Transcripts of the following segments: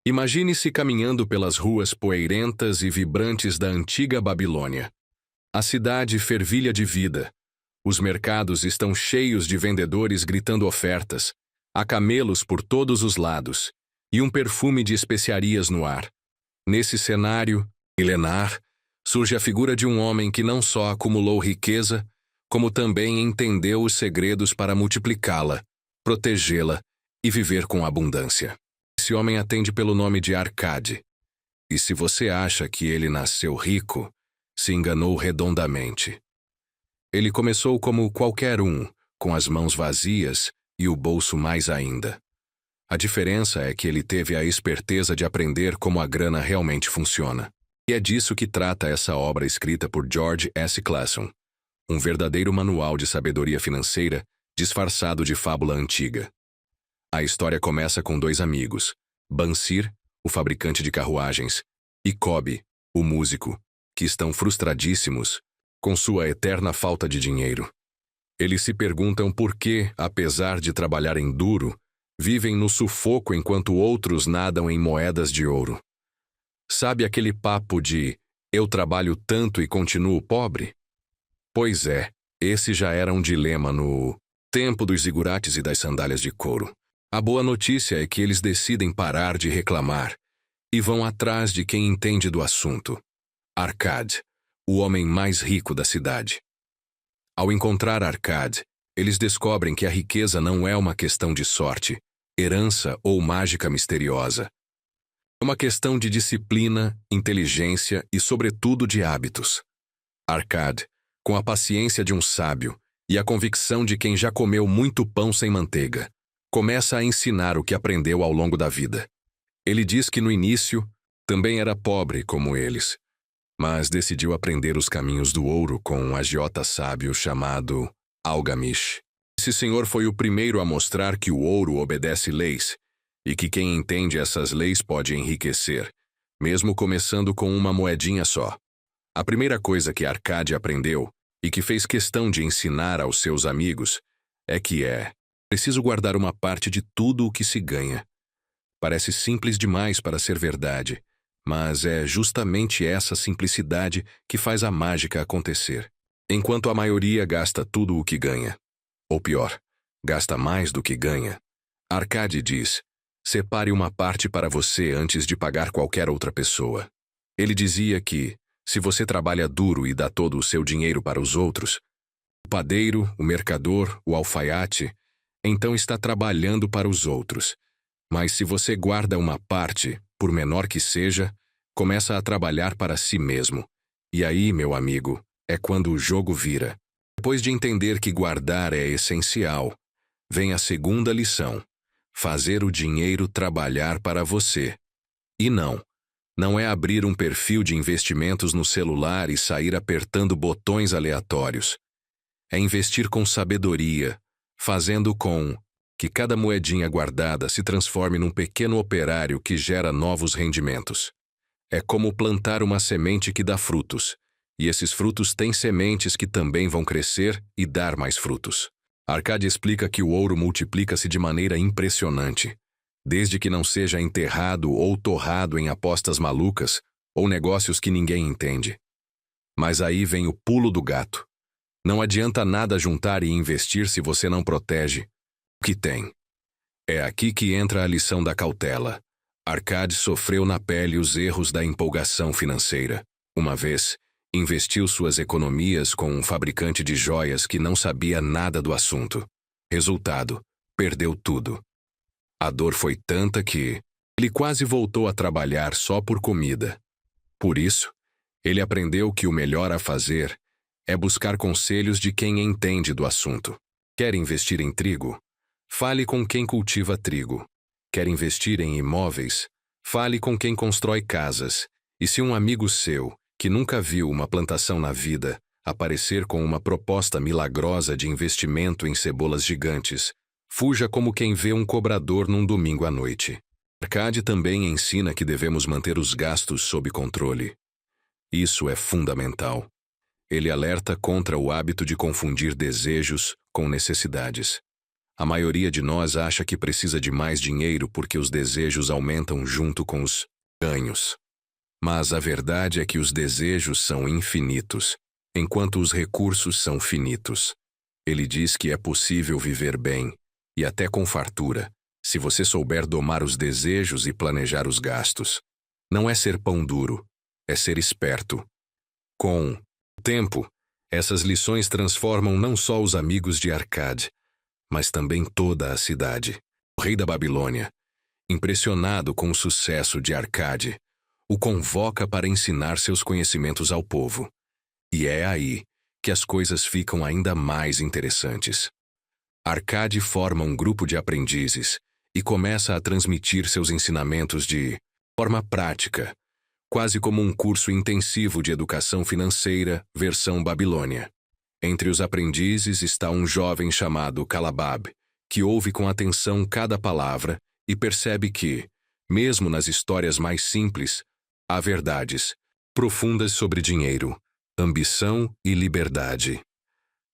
Imagine-se caminhando pelas ruas poeirentas e vibrantes da antiga Babilônia. A cidade fervilha de vida. Os mercados estão cheios de vendedores gritando ofertas. Há camelos por todos os lados e um perfume de especiarias no ar. Nesse cenário milenar, surge a figura de um homem que não só acumulou riqueza, como também entendeu os segredos para multiplicá-la, protegê-la e viver com abundância. Esse homem atende pelo nome de Arcade. E se você acha que ele nasceu rico, se enganou redondamente. Ele começou como qualquer um, com as mãos vazias e o bolso mais ainda. A diferença é que ele teve a esperteza de aprender como a grana realmente funciona. E é disso que trata essa obra escrita por George S. Clason, um verdadeiro manual de sabedoria financeira disfarçado de fábula antiga. A história começa com dois amigos, Bansir, o fabricante de carruagens, e Kobe, o músico, que estão frustradíssimos com sua eterna falta de dinheiro. Eles se perguntam por que, apesar de trabalharem duro, vivem no sufoco enquanto outros nadam em moedas de ouro. Sabe aquele papo de "eu trabalho tanto e continuo pobre"? Pois é, esse já era um dilema no tempo dos zigurates e das sandálias de couro. A boa notícia é que eles decidem parar de reclamar e vão atrás de quem entende do assunto. Arcade, o homem mais rico da cidade. Ao encontrar Arcade, eles descobrem que a riqueza não é uma questão de sorte, herança ou mágica misteriosa. É uma questão de disciplina, inteligência e, sobretudo, de hábitos. Arcade, com a paciência de um sábio e a convicção de quem já comeu muito pão sem manteiga, começa a ensinar o que aprendeu ao longo da vida. Ele diz que no início também era pobre como eles, mas decidiu aprender os caminhos do ouro com um agiota sábio chamado Algamish. Esse senhor foi o primeiro a mostrar que o ouro obedece leis e que quem entende essas leis pode enriquecer, mesmo começando com uma moedinha só. A primeira coisa que Arcade aprendeu e que fez questão de ensinar aos seus amigos é que é preciso guardar uma parte de tudo o que se ganha. Parece simples demais para ser verdade, mas é justamente essa simplicidade que faz a mágica acontecer. Enquanto a maioria gasta tudo o que ganha, ou pior, gasta mais do que ganha, Arcade diz: separe uma parte para você antes de pagar qualquer outra pessoa. Ele dizia que, se você trabalha duro e dá todo o seu dinheiro para os outros, o padeiro, o mercador, o alfaiate, então está trabalhando para os outros. Mas se você guarda uma parte, por menor que seja, começa a trabalhar para si mesmo. E aí, meu amigo, é quando o jogo vira. Depois de entender que guardar é essencial, vem a segunda lição: fazer o dinheiro trabalhar para você. E não é abrir um perfil de investimentos no celular e sair apertando botões aleatórios. É investir com sabedoria, fazendo com que cada moedinha guardada se transforme num pequeno operário que gera novos rendimentos. É como plantar uma semente que dá frutos, e esses frutos têm sementes que também vão crescer e dar mais frutos. Arcade explica que o ouro multiplica-se de maneira impressionante, desde que não seja enterrado ou torrado em apostas malucas ou negócios que ninguém entende. Mas aí vem o pulo do gato. Não adianta nada juntar e investir se você não protege o que tem. É aqui que entra a lição da cautela. Arcade sofreu na pele os erros da empolgação financeira. Uma vez, investiu suas economias com um fabricante de joias que não sabia nada do assunto. Resultado, perdeu tudo. A dor foi tanta que ele quase voltou a trabalhar só por comida. Por isso, ele aprendeu que o melhor a fazer é buscar conselhos de quem entende do assunto. Quer investir em trigo? Fale com quem cultiva trigo. Quer investir em imóveis? Fale com quem constrói casas. E se um amigo seu, que nunca viu uma plantação na vida, aparecer com uma proposta milagrosa de investimento em cebolas gigantes, fuja como quem vê um cobrador num domingo à noite. Arcade também ensina que devemos manter os gastos sob controle. Isso é fundamental. Ele alerta contra o hábito de confundir desejos com necessidades. A maioria de nós acha que precisa de mais dinheiro porque os desejos aumentam junto com os ganhos. Mas a verdade é que os desejos são infinitos, enquanto os recursos são finitos. Ele diz que é possível viver bem, e até com fartura, se você souber domar os desejos e planejar os gastos. Não é ser pão duro, é ser esperto. Com o tempo, essas lições transformam não só os amigos de Arcade, mas também toda a cidade. O rei da Babilônia, impressionado com o sucesso de Arcade, o convoca para ensinar seus conhecimentos ao povo. E é aí que as coisas ficam ainda mais interessantes. Arcade forma um grupo de aprendizes e começa a transmitir seus ensinamentos de forma prática, quase como um curso intensivo de educação financeira, versão Babilônia. Entre os aprendizes está um jovem chamado Calabab, que ouve com atenção cada palavra e percebe que, mesmo nas histórias mais simples, há verdades profundas sobre dinheiro, ambição e liberdade.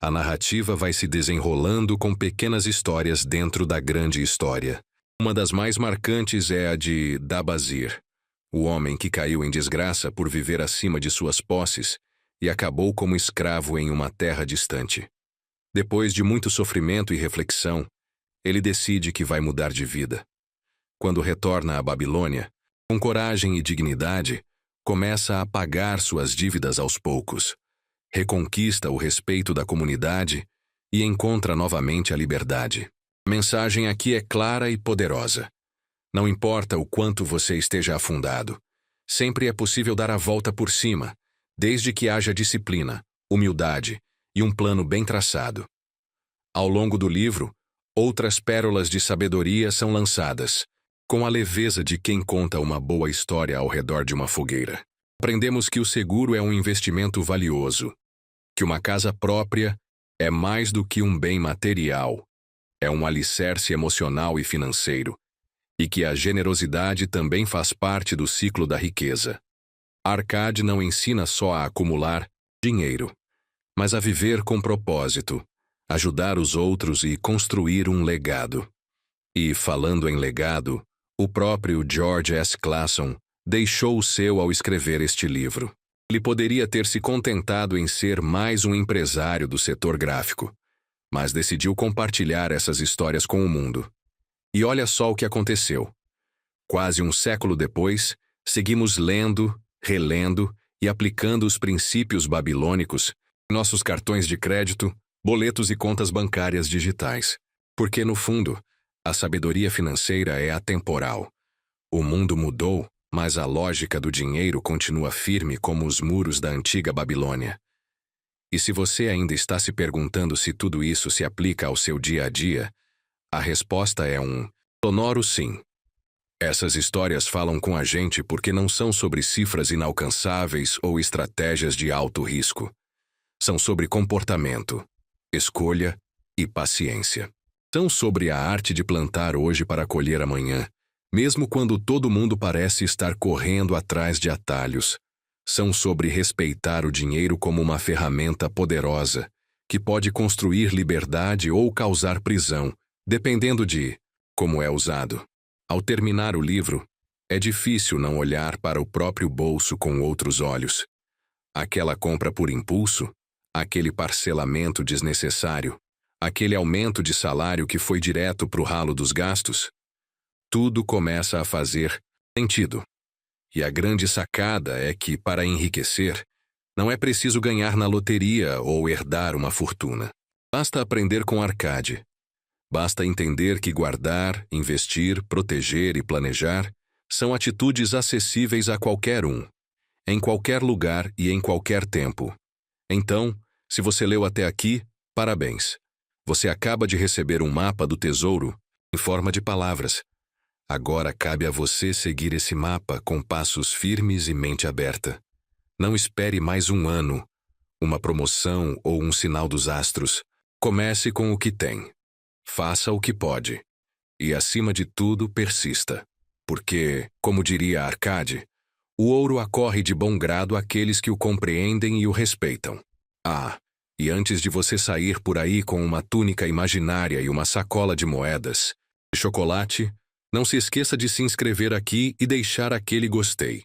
A narrativa vai se desenrolando com pequenas histórias dentro da grande história. Uma das mais marcantes é a de Dabazir, o homem que caiu em desgraça por viver acima de suas posses e acabou como escravo em uma terra distante. Depois de muito sofrimento e reflexão, ele decide que vai mudar de vida. Quando retorna à Babilônia, com coragem e dignidade, começa a pagar suas dívidas aos poucos, reconquista o respeito da comunidade e encontra novamente a liberdade. A mensagem aqui é clara e poderosa. Não importa o quanto você esteja afundado, sempre é possível dar a volta por cima, desde que haja disciplina, humildade e um plano bem traçado. Ao longo do livro, outras pérolas de sabedoria são lançadas, com a leveza de quem conta uma boa história ao redor de uma fogueira. Aprendemos que o seguro é um investimento valioso, que uma casa própria é mais do que um bem material, é um alicerce emocional e financeiro, e que a generosidade também faz parte do ciclo da riqueza. Arcade não ensina só a acumular dinheiro, mas a viver com propósito, ajudar os outros e construir um legado. E, falando em legado, o próprio George S. Clason deixou o seu ao escrever este livro. Ele poderia ter se contentado em ser mais um empresário do setor gráfico, mas decidiu compartilhar essas histórias com o mundo. E olha só o que aconteceu. Quase um século depois, seguimos lendo, relendo e aplicando os princípios babilônicos em nossos cartões de crédito, boletos e contas bancárias digitais. Porque, no fundo, a sabedoria financeira é atemporal. O mundo mudou, mas a lógica do dinheiro continua firme como os muros da antiga Babilônia. E se você ainda está se perguntando se tudo isso se aplica ao seu dia a dia, a resposta é um sonoro sim. Essas histórias falam com a gente porque não são sobre cifras inalcançáveis ou estratégias de alto risco. São sobre comportamento, escolha e paciência. São sobre a arte de plantar hoje para colher amanhã, mesmo quando todo mundo parece estar correndo atrás de atalhos. São sobre respeitar o dinheiro como uma ferramenta poderosa, que pode construir liberdade ou causar prisão, dependendo de como é usado. Ao terminar o livro, é difícil não olhar para o próprio bolso com outros olhos. Aquela compra por impulso, aquele parcelamento desnecessário, aquele aumento de salário que foi direto para o ralo dos gastos, tudo começa a fazer sentido. E a grande sacada é que, para enriquecer, não é preciso ganhar na loteria ou herdar uma fortuna. Basta aprender com Arcade. Basta entender que guardar, investir, proteger e planejar são atitudes acessíveis a qualquer um, em qualquer lugar e em qualquer tempo. Então, se você leu até aqui, parabéns. Você acaba de receber um mapa do tesouro em forma de palavras. Agora cabe a você seguir esse mapa com passos firmes e mente aberta. Não espere mais um ano, uma promoção ou um sinal dos astros. Comece com o que tem. Faça o que pode. E, acima de tudo, persista. Porque, como diria Arcade, o ouro acorre de bom grado àqueles que o compreendem e o respeitam. Ah, E antes de você sair por aí com uma túnica imaginária e uma sacola de moedas de chocolate, não se esqueça de se inscrever aqui e deixar aquele gostei.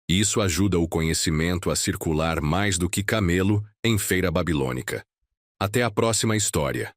Isso ajuda o conhecimento a circular mais do que camelo em Feira Babilônica. Até a próxima história.